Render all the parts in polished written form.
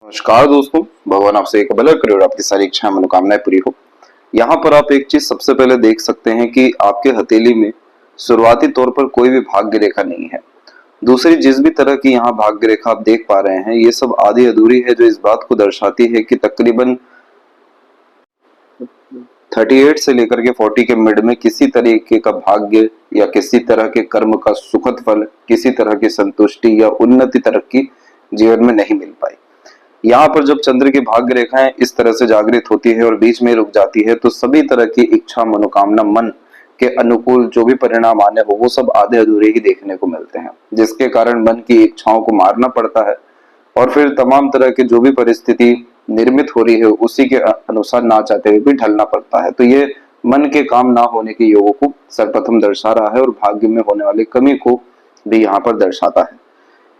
नमस्कार दोस्तों, भगवान आपसे एक भला करे और आपकी सारी इच्छाएं मनोकामनाएं पूरी हो। यहाँ पर आप एक चीज सबसे पहले देख सकते हैं कि आपके हथेली में शुरुआती तौर पर कोई भी भाग्य रेखा नहीं है। दूसरी जिस भी तरह की यहाँ भाग्य रेखा आप देख पा रहे हैं, ये सब आधी अधूरी है, जो इस बात को दर्शाती है कि तकरीबन 38 से लेकर के 40 के मिड में किसी तरीके का भाग्य या किसी तरह के कर्म का सुखद फल, किसी तरह की संतुष्टि या उन्नति तरक्की जीवन में नहीं मिल पाई। यहाँ पर जब चंद्र की भाग्य रेखाएं इस तरह से जागृत होती है और बीच में रुक जाती है, तो सभी तरह की इच्छा मनोकामना मन के अनुकूल जो भी परिणाम आने हो वो सब आधे अधूरे ही देखने को मिलते हैं, जिसके कारण मन की इच्छाओं को मारना पड़ता है और फिर तमाम तरह के जो भी परिस्थिति निर्मित हो रही है उसी के अनुसार ना चाहते हुए भी ढलना पड़ता है। तो ये मन के काम ना होने के योगों को सर्वप्रथम दर्शा रहा है और भाग्य में होने वाली कमी को भी यहाँ पर दर्शाता है।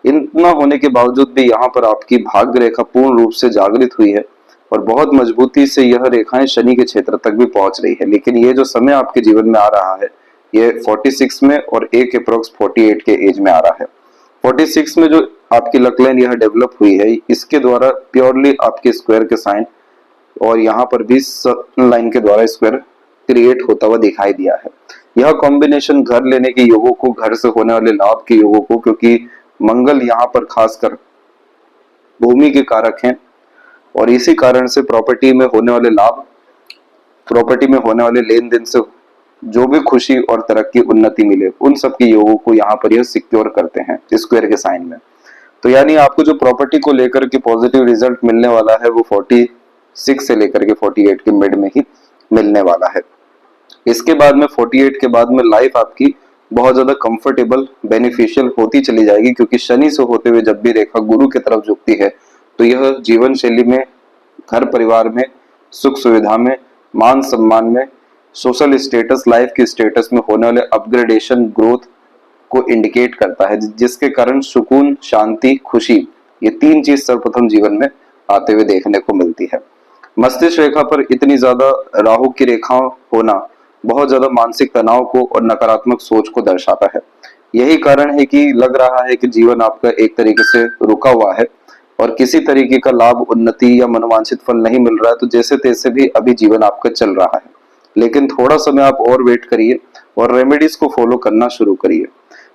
इतना होने के बावजूद भी यहाँ पर आपकी भाग्य रेखा पूर्ण रूप से जागृत हुई है और बहुत मजबूती से यह रेखाएं शनि के क्षेत्र तक भी पहुंच रही है। लेकिन ये जो समय आपके जीवन में आ रहा है, ये 46 में और एक अप्रोक्स 48 के एज में आ रहा है। 46 में जो आपकी लक लाइन यह डेवलप हुई है, इसके द्वारा प्योरली आपके स्क्वायर के साइन और यहाँ पर भी लाइन के द्वारा स्क्वायर क्रिएट होता हुआ दिखाई दिया है। यह कॉम्बिनेशन घर लेने के योगों को, घर से होने वाले लाभ के योगों को, क्योंकि मंगल यहाँ पर खासकर भूमि के कारक हैं और इसी कारण से प्रॉपर्टी में होने वाले लाभ, प्रॉपर्टी में होने वाले लेन देन से जो भी खुशी और तरक्की उन्नति मिले, उन सब के योगों को यहाँ पर यह सिक्योर करते हैं स्क्वायर के साइन में। तो यानी आपको जो प्रॉपर्टी को लेकर के पॉजिटिव रिजल्ट मिलने वाला है वो 46 से लेकर के 48 के मिड में ही मिलने वाला है। इसके बाद में 48 के बाद में लाइफ आपकी बहुत ज्यादा कंफर्टेबल, बेनिफिशियल होती चली जाएगी, क्योंकि शनि से होते हुए जब भी रेखा गुरु की तरफ झुकती है तो यह जीवन शैली में, घर परिवार में, सुख सुविधा में, मान सम्मान में, सोशल स्टेटस, लाइफ के स्टेटस में होने वाले अपग्रेडेशन, ग्रोथ को इंडिकेट करता है, जिसके कारण सुकून, शांति, खुशी, ये तीन चीज सर्वप्रथम जीवन में आते हुए देखने को मिलती है। मस्तिष्क रेखा पर इतनी ज्यादा राहु की रेखा होना बहुत ज्यादा मानसिक तनाव को और नकारात्मक सोच को दर्शाता है। यही कारण है कि लग रहा है कि जीवन आपका एक तरीके से रुका हुआ है और किसी तरीके का लाभ, उन्नति या मनोवांछित फल नहीं मिल रहा है। तो जैसे तैसे भी अभी जीवन आपका चल रहा है, लेकिन थोड़ा समय आप और वेट करिए और रेमेडीज को फॉलो करना शुरू करिए।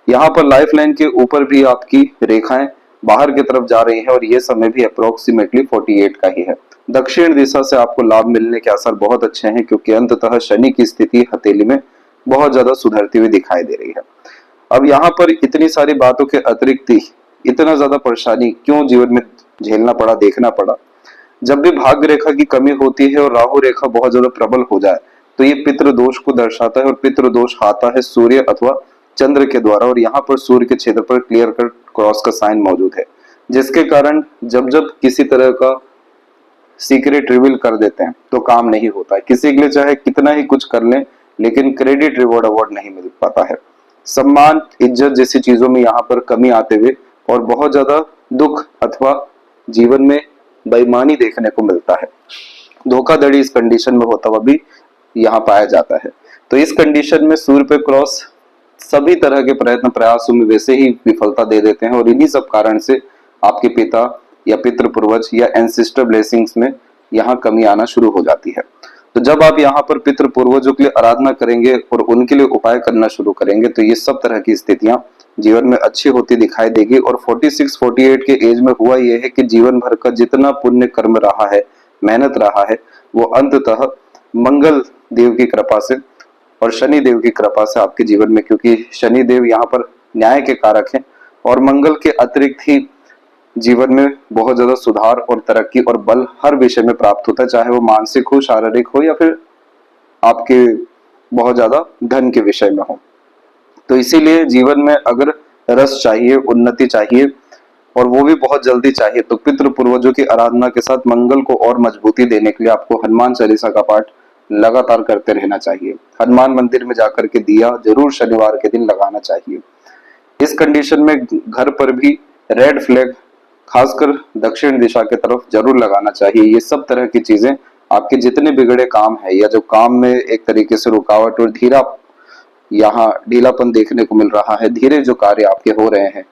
यहाँ पर लाइफ लाइन के ऊपर भी आपकी रेखाएं बाहर की तरफ जा रही है और ये समय भी अप्रोक्सीमेटली 48 का ही है। दक्षिण दिशा से आपको लाभ मिलने के असर बहुत अच्छे हैं, क्योंकि अंततः शनि की स्थिति हथेली में बहुत ज्यादा सुधरती हुई दिखाई दे रही है। अब यहाँ पर इतनी सारी बातों के अतिरिक्त इतना ज्यादा परेशानी क्यों जीवन में झेलना पड़ा, देखना पड़ा? जब भी भाग्य रेखा की कमी होती है और राहु रेखा बहुत ज्यादा प्रबल हो जाए तो ये पितृ दोष को दर्शाता है और पितृ दोष आता है सूर्य अथवा चंद्र के द्वारा। और यहाँ पर सूर्य के क्षेत्र पर क्लियर कट क्रॉस का साइन मौजूद है, जिसके कारण जब जब किसी तरह का सीक्रेट रिवील कर देते हैं तो काम नहीं होता है। किसी के लिए चाहे कितना ही कुछ कर लें, लेकिन क्रेडिट, रिवॉर्ड, अवार्ड नहीं मिल पाता है। सम्मान, इज्जत जैसी चीजों में यहाँ पर कमी आते हुए और बहुत ज्यादा दुख अथवा जीवन में बेईमानी देखने को मिलता है। धोखाधड़ी इस कंडीशन में होता हुआ भी यहाँ पाया जाता है। तो इस कंडीशन में सूर्य पे क्रॉस सभी तरह के प्रयत्न प्रयासों में वैसे ही विफलता दे देते हैं और इन्हीं सब कारण से आपके पिता या पितृ पूर्वज या एंसेस्टर ब्लेसिंग्स में यहाँ कमी आना शुरू हो जाती है। तो जब आप यहाँ पर पितृ पूर्वजों के लिए आराधना करेंगे और उनके लिए उपाय करना शुरू करेंगे तो ये सब तरह की स्थितियां जीवन में अच्छी होती दिखाई देगी। और 46-48 के एज में हुआ यह है कि जीवन भर का जितना पुण्य कर्म रहा है, मेहनत रहा है, वो अंततः मंगल देव की कृपा से और शनि देव की कृपा से आपके जीवन में, क्योंकि शनि देव यहाँ पर न्याय के कारक हैं और मंगल के अतिरिक्त ही जीवन में बहुत ज्यादा सुधार और तरक्की और बल हर विषय में प्राप्त होता है, चाहे वो मानसिक हो, शारीरिक हो या फिर आपके बहुत ज्यादा धन के विषय में हो। तो इसीलिए जीवन में अगर रस चाहिए, उन्नति चाहिए और वो भी बहुत जल्दी चाहिए, तो पितृ पूर्वजों की आराधना के साथ मंगल को और मजबूती देने के लिए आपको हनुमान चालीसा का पाठ लगातार करते रहना चाहिए। हनुमान मंदिर में जाकर के दिया जरूर शनिवार के दिन लगाना चाहिए। इस कंडीशन में घर पर भी रेड फ्लैग खासकर दक्षिण दिशा की तरफ जरूर लगाना चाहिए। ये सब तरह की चीजें आपके जितने बिगड़े काम है या जो काम में एक तरीके से रुकावट और यहाँ ढीलापन देखने को मिल रहा है, धीरे जो कार्य आपके हो रहे हैं,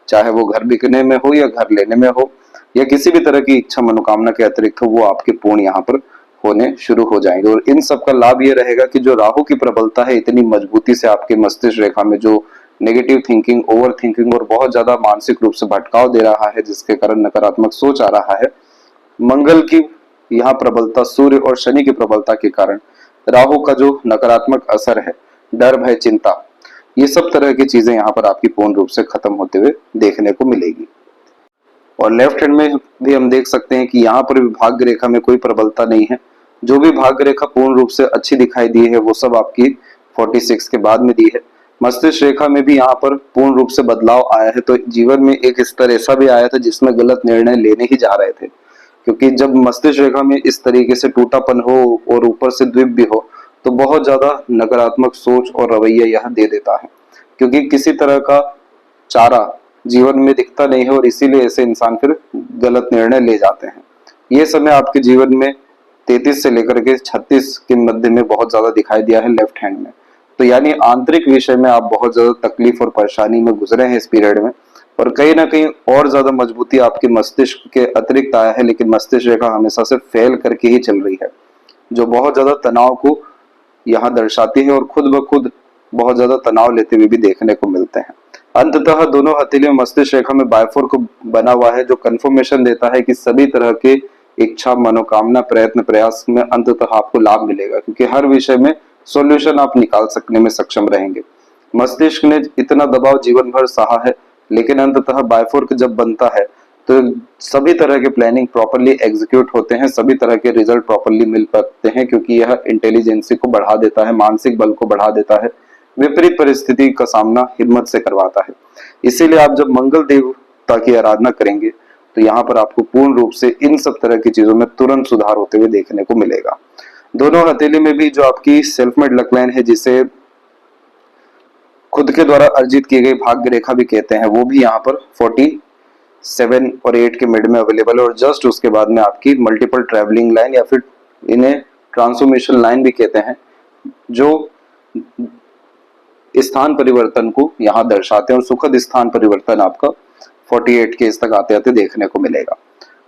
चाहे वो घर बिकने में हो या घर लेने में हो, या किसी भी तरह की इच्छा मनोकामना के अतिरिक्त हो, वो आपके पूर्ण यहाँ पर होने शुरू हो जाएंगे। और इन सब का लाभ ये रहेगा कि जो राहु की प्रबलता है इतनी मजबूती से आपके मस्तिष्क रेखा में जो नेगेटिव थिंकिंग, ओवर थिंकिंग और बहुत ज्यादा मानसिक रूप से भटकाव दे रहा है, जिसके कारण नकारात्मक सोच आ रहा है, मंगल की यहाँ प्रबलता, सूर्य और शनि की प्रबलता के कारण राहु का जो नकारात्मक असर है, डर भय चिंता, ये सब तरह की चीजें यहाँ पर आपकी पूर्ण रूप से खत्म होते हुए देखने को मिलेगी। और लेफ्ट हैंड में भी हम देख सकते हैं कि यहाँ पर भी भाग्य रेखा में कोई प्रबलता नहीं है। जो भी भाग्य रेखा पूर्ण रूप से अच्छी दिखाई दी है वो सब आपकी 46 के बाद में दी है। मस्तिष्क रेखा में भी यहाँ पर पूर्ण रूप से बदलाव आया है। तो जीवन में एक स्तर ऐसा भी आया था जिसमें गलत निर्णय लेने ही जा रहे थे, क्योंकि जब मस्तिष्क रेखा में इस तरीके से टूटापन हो और ऊपर से द्वीप भी हो तो बहुत ज्यादा नकारात्मक सोच और रवैया यह दे देता है, क्योंकि किसी तरह का चारा जीवन में दिखता नहीं है और इसीलिए ऐसे इंसान फिर गलत निर्णय ले जाते हैं। ये समय आपके जीवन में 33 से लेकर के 36 के मध्य में बहुत ज्यादा दिखाई दिया है लेफ्ट हैंड में। तो यानी आंतरिक विषय में आप बहुत ज्यादा तकलीफ और परेशानी में गुजरे हैं इस पीरियड में, और कहीं ना कहीं और ज्यादा मजबूती आपके मस्तिष्क के अतिरिक्त आया है, लेकिन मस्तिष्क रेखा हमेशा से फेल करके ही चल रही है, जो बहुत ज्यादा तनाव को यहाँ दर्शाती है और खुद ब खुद बहुत ज्यादा तनाव लेते हुए भी देखने को मिलते हैं। अंततः दोनों हथेली में मस्तिष्क रेखा में बायफोर को बना हुआ है, जो कंफर्मेशन देता है कि सभी तरह के इच्छा मनोकामना प्रयत्न प्रयास में अंततः आपको लाभ मिलेगा, क्योंकि हर विषय में सॉल्यूशन आप निकाल सकने में सक्षम रहेंगे। मस्तिष्क ने इतना दबाव जीवन भर सहा है, लेकिन अंततः बायफोर्क जब बनता है तो सभी तरह के प्लानिंग प्रॉपरली एग्जीक्यूट होते हैं, सभी तरह के रिजल्ट प्रॉपरली मिल पाते हैं, क्योंकि यह इंटेलिजेंसी को बढ़ा देता है, मानसिक बल को बढ़ा देता है, विपरीत परिस्थिति का सामना हिम्मत से करवाता है। इसीलिए आप जब मंगल देवता की आराधना करेंगे तो यहाँ पर आपको पूर्ण रूप से इन सब तरह की चीजों में तुरंत सुधार होते हुए देखने को मिलेगा। दोनों हथेली में भी जो आपकी सेल्फ मेड लक लाइन है, जिसे खुद के द्वारा अर्जित की गई भाग्य रेखा भी कहते हैं, वो भी यहाँ पर 47 और 8 के मिड में अवेलेबल है। और जस्ट उसके बाद में आपकी मल्टीपल ट्रैवलिंग लाइन या फिर इन्हें ट्रांसफॉर्मेशन लाइन भी कहते हैं, जो स्थान परिवर्तन को यहाँ दर्शाते हैं, और सुखद स्थान परिवर्तन आपका 48 के इस तक आते आते देखने को मिलेगा।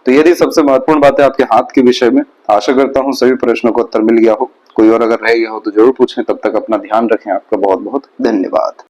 तो यदि सबसे महत्वपूर्ण बात है आपके हाथ के विषय में, आशा करता हूँ सभी प्रश्नों को उत्तर मिल गया हो। कोई और अगर रह गया हो तो जरूर पूछें। तब तक अपना ध्यान रखें। आपका बहुत बहुत धन्यवाद।